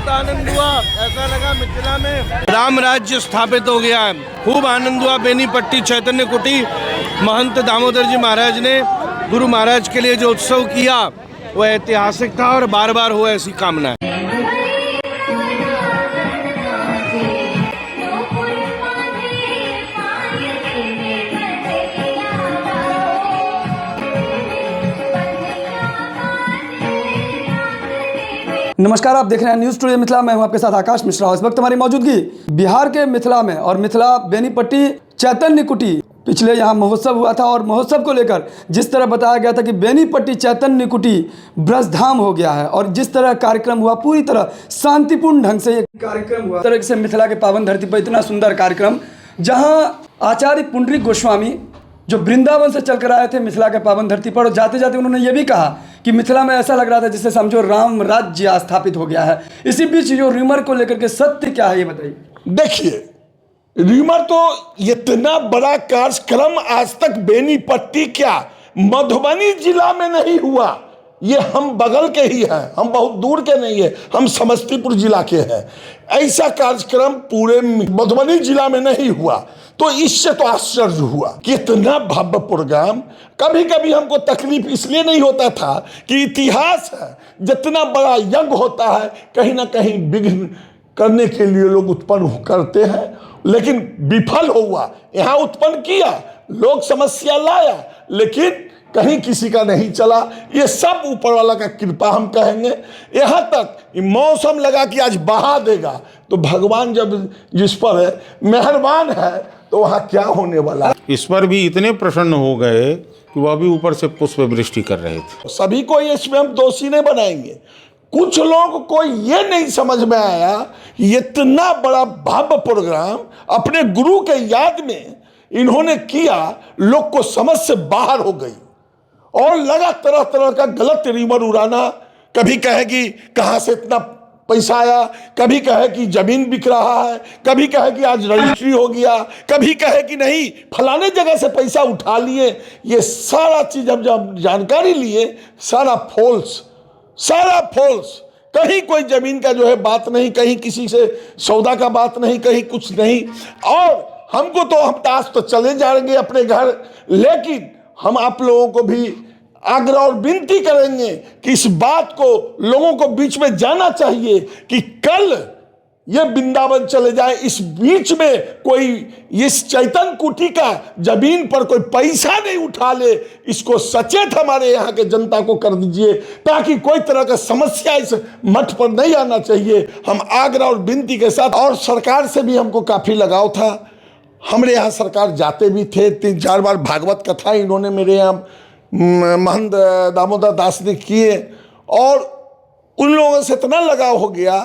बहुत आनंद हुआ। ऐसा लगा मिथिला में राम राज्य स्थापित हो गया है। खूब आनंद हुआ। बेनीपट्टी चैतन्य कुटी महंत दामोदर जी महाराज ने गुरु महाराज के लिए जो उत्सव किया वो ऐतिहासिक था और बार बार हो ऐसी कामना है। नमस्कार, आप देख रहे हैं न्यूज़ टुडे मिथिला। मैं हूं आपके साथ आकाश मिश्रा। इस वक्त हमारी मौजूदगी बिहार के मिथिला में और मिथिला बेनीपट्टी चैतन्य कुटी पिछले यहाँ महोत्सव हुआ था और महोत्सव को लेकर जिस तरह बताया गया था कि बेनीपट्टी चैतन्य कुटी ब्रजधाम हो गया है और जिस तरह कार्यक्रम हुआ पूरी तरह शांतिपूर्ण ढंग से ये कार्यक्रम हुआ। तरह से मिथिला के पावन धरती पर इतना सुंदर कार्यक्रम जहाँ आचार्य पुंडरीक गोस्वामी जो वृंदावन से चलकर आए थे मिथिला के पावन धरती पर, और जाते जाते उन्होंने ये भी कहा कि मिथिला में ऐसा लग रहा था जिससे समझो राम राज्य स्थापित हो गया है। इसी बीच जो र्यूमर को लेकर के सत्य क्या है ये बताइए। देखिए, र्यूमर तो इतना बड़ा कार्यक्रम आज तक बेनीपट्टी क्या मधुबनी जिला में नहीं हुआ। ये हम बगल के ही हैं, हम बहुत दूर के नहीं है, हम समस्तीपुर जिला के हैं। ऐसा कार्यक्रम पूरे मधुबनी जिला में नहीं हुआ, तो इससे तो आश्चर्य हुआ कि इतना भव्य प्रोग्राम। कभी कभी हमको तकलीफ इसलिए नहीं होता था कि इतिहास है, जितना बड़ा यज्ञ होता है कहीं ना कहीं विघ्न करने के लिए लोग उत्पन्न करते हैं, लेकिन विफल हुआ। यहाँ उत्पन्न किया, लोग समस्या लाया, लेकिन कहीं किसी का नहीं चला। ये सब ऊपर वाला का कृपा हम कहेंगे। यहाँ तक मौसम लगा कि आज बहा देगा, तो भगवान जब जिस पर है मेहरबान है तो वहाँ क्या होने वाला। इस पर भी इतने प्रसन्न हो गए कि वह भी ऊपर से पुष्प वृष्टि कर रहे थे। सभी को इसमें हम दोषी नहीं बनाएंगे। कुछ लोग को ये नहीं समझ में आया इतना बड़ा भव्य प्रोग्राम अपने गुरु के याद में इन्होंने किया, लोग को समझ से बाहर हो गई और लगा तरह तरह का गलत र्यूमर उड़ाना। कभी कहे कि कहाँ से इतना पैसा आया, कभी कहे कि जमीन बिक रहा है, कभी कहे कि आज रजिस्ट्री हो गया, कभी कहे कि नहीं फलाने जगह से पैसा उठा लिए। ये सारा चीज हम जब जानकारी लिए सारा फॉल्स। कहीं कोई जमीन का जो है बात नहीं, कहीं किसी से सौदा का बात नहीं, कहीं कुछ नहीं। और हमको तो हम ताश तो चले जाएंगे अपने घर, लेकिन हम आप लोगों को भी आग्रह और विनती करेंगे कि इस बात को लोगों को बीच में जाना चाहिए कि कल ये वृंदावन चले जाए, इस बीच में कोई इस चैतन्य कुटी का जमीन पर कोई पैसा नहीं उठा ले। इसको सचेत हमारे यहाँ के जनता को कर दीजिए ताकि कोई तरह का समस्या इस मठ पर नहीं आना चाहिए। हम आग्रह और विनती के साथ, और सरकार से भी हमको काफ़ी लगाव था। हमारे यहाँ सरकार जाते भी थे, 3-4 बार भागवत कथा इन्होंने मेरे यहाँ महंत दामोदर दास ने किए, और उन लोगों से इतना लगाव हो गया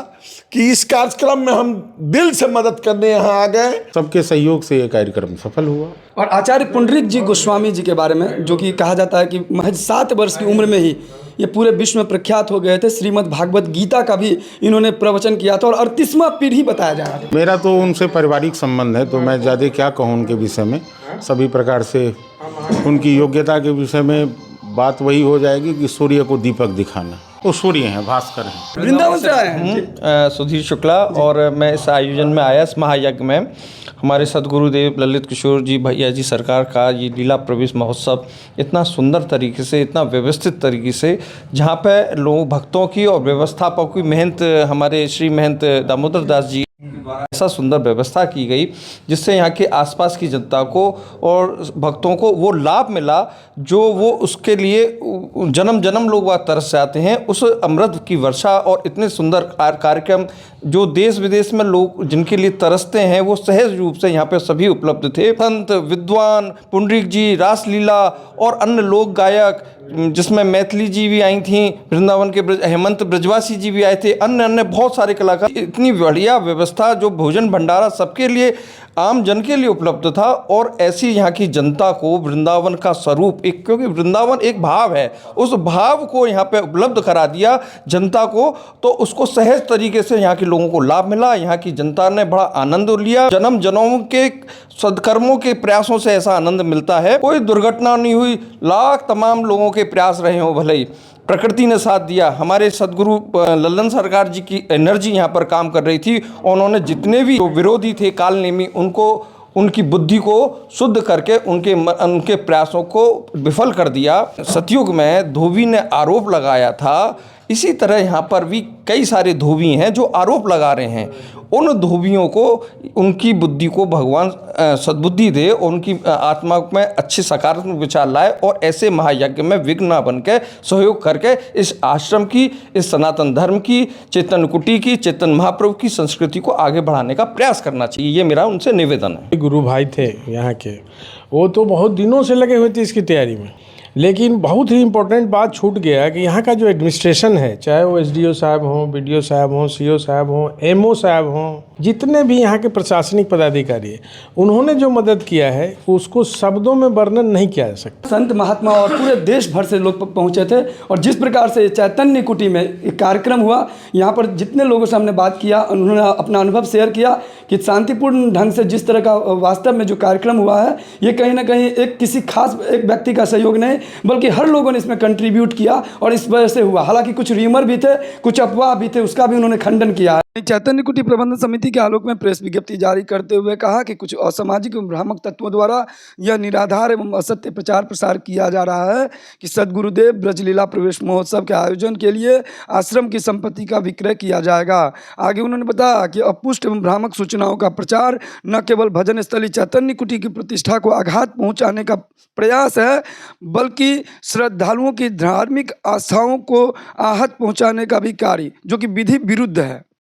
कि इस कार्यक्रम में हम दिल से मदद करने यहाँ आ गए। सबके सहयोग से ये कार्यक्रम सफल हुआ। और आचार्य पुंडरीक जी गोस्वामी जी के बारे में, जो कि कहा जाता है कि महज 7 वर्ष की उम्र में ही ये पूरे विश्व में प्रख्यात हो गए थे। श्रीमद् भागवत गीता का भी इन्होंने प्रवचन किया था और 38वां पीढ़ी बताया जा रहा है। मेरा तो उनसे पारिवारिक संबंध है, तो मैं ज़्यादा क्या कहूँ उनके विषय में। सभी प्रकार से उनकी योग्यता के विषय में बात वही हो जाएगी कि सूर्य को दीपक दिखाना। वो सूर्य हैं, भास्कर हैं। वृंदावन से आए हैं सुधीर शुक्ला, और मैं इस आयोजन में आया, इस महायज्ञ में। हमारे सदगुरुदेव ललित किशोर जी भैया जी सरकार का ये लीला प्रवेश महोत्सव इतना सुंदर तरीके से, इतना व्यवस्थित तरीके से, जहाँ पे लोग भक्तों की और व्यवस्थापकों की मेहनत, हमारे श्री महंत दामोदर दास जी ऐसा सुंदर व्यवस्था की गई जिससे यहाँ के आसपास की जनता को और भक्तों को वो लाभ मिला जो वो उसके लिए जन्म जन्म लोग वहाँ तरस जाते हैं। उस अमृत की वर्षा और इतने सुंदर कार्यक्रम जो देश विदेश में लोग जिनके लिए तरसते हैं वो सहज रूप से यहाँ पे सभी उपलब्ध थे। संत, विद्वान, पुंडरीक जी, रासलीला और अन्य लोक गायक, जिसमें मैथिली जी भी आई थी, वृंदावन के हेमंत ब्रजवासी जी भी आए थे, अन्य बहुत सारे कलाकार। इतनी बढ़िया व्यवस्था, जो भोजन भंडारा सबके लिए, आम जन के लिए उपलब्ध था। और ऐसी यहाँ की जनता को वृंदावन का स्वरूप, एक, क्योंकि वृंदावन एक भाव है, उस भाव को यहाँ पे उपलब्ध करा दिया जनता को, तो उसको सहज तरीके से यहाँ के लोगों को लाभ मिला। यहाँ की जनता ने बड़ा आनंद लिया। जन्म जन्मों के सदकर्मों के प्रयासों से ऐसा आनंद मिलता है। कोई दुर्घटना नहीं हुई, लाख तमाम लोगों के प्रयास रहे हों भले ही, प्रकृति ने साथ दिया। हमारे सदगुरु लल्लन सरकार जी की एनर्जी यहाँ पर काम कर रही थी। उन्होंने जितने भी विरोधी थे काल नेमी, उनको उनकी बुद्धि को शुद्ध करके उनके प्रयासों को विफल कर दिया। सतयुग में धोबी ने आरोप लगाया था, इसी तरह यहाँ पर भी कई सारे धोबी हैं जो आरोप लगा रहे हैं। उन धोबियों को उनकी बुद्धि को भगवान सद्बुद्धि दे, उनकी आत्मा में अच्छे सकारात्मक विचार लाए और ऐसे महायज्ञ में विघ्न न बन के सहयोग करके इस आश्रम की, इस सनातन धर्म की, चेतन कुटी की, चेतन महाप्रभु की संस्कृति को आगे बढ़ाने का प्रयास करना चाहिए। ये मेरा उनसे निवेदन है। गुरु भाई थे यहाँ के, वो तो बहुत दिनों से लगे हुए थे इसकी तैयारी में, लेकिन बहुत ही इम्पोर्टेंट बात छूट गया कि यहाँ का जो एडमिनिस्ट्रेशन है, चाहे वो एसडीओ साहब हों, बीडीओ साहब हों, सीओ साहब हों, एमओ साहब हों, जितने भी यहाँ के प्रशासनिक पदाधिकारी हैं, उन्होंने जो मदद किया है उसको शब्दों में वर्णन नहीं किया जा सकता। संत महात्मा और पूरे देश भर से लोग पहुँचे थे और जिस प्रकार से चैतन्य कुटी में एक कार्यक्रम हुआ, यहाँ पर जितने लोगों से हमने बात किया, उन्होंने अपना अनुभव शेयर किया कि शांतिपूर्ण ढंग से जिस तरह का वास्तव में जो कार्यक्रम हुआ है, ये कहीं ना कहीं एक किसी खास एक व्यक्ति का सहयोग नहीं, बल्कि हर लोगों ने इसमें कंट्रीब्यूट किया और इस वजह से हुआ। हालांकि कुछ र्यूमर भी थे, कुछ अफवाह भी थे, उसका भी उन्होंने खंडन किया है। चैतन्य कुटी प्रबंधन समिति के आलोक में प्रेस विज्ञप्ति जारी करते हुए कहा कि कुछ असामाजिक एवं भ्रामक तत्वों द्वारा यह निराधार एवं असत्य प्रचार प्रसार किया जा रहा है कि सद्गुरुदेव ब्रजलीला प्रवेश महोत्सव के आयोजन के लिए आश्रम की संपत्ति का विक्रय किया जाएगा। आगे उन्होंने बताया कि अपुष्ट एवं भ्रामक सूचनाओं का प्रचार न केवल भजन स्थली चैतन्य कुटी की प्रतिष्ठा को आघात पहुँचाने का प्रयास है, बल्कि श्रद्धालुओं की धार्मिक आस्थाओं को आहत पहुँचाने का भी कार्य, जो कि विधि विरुद्ध है।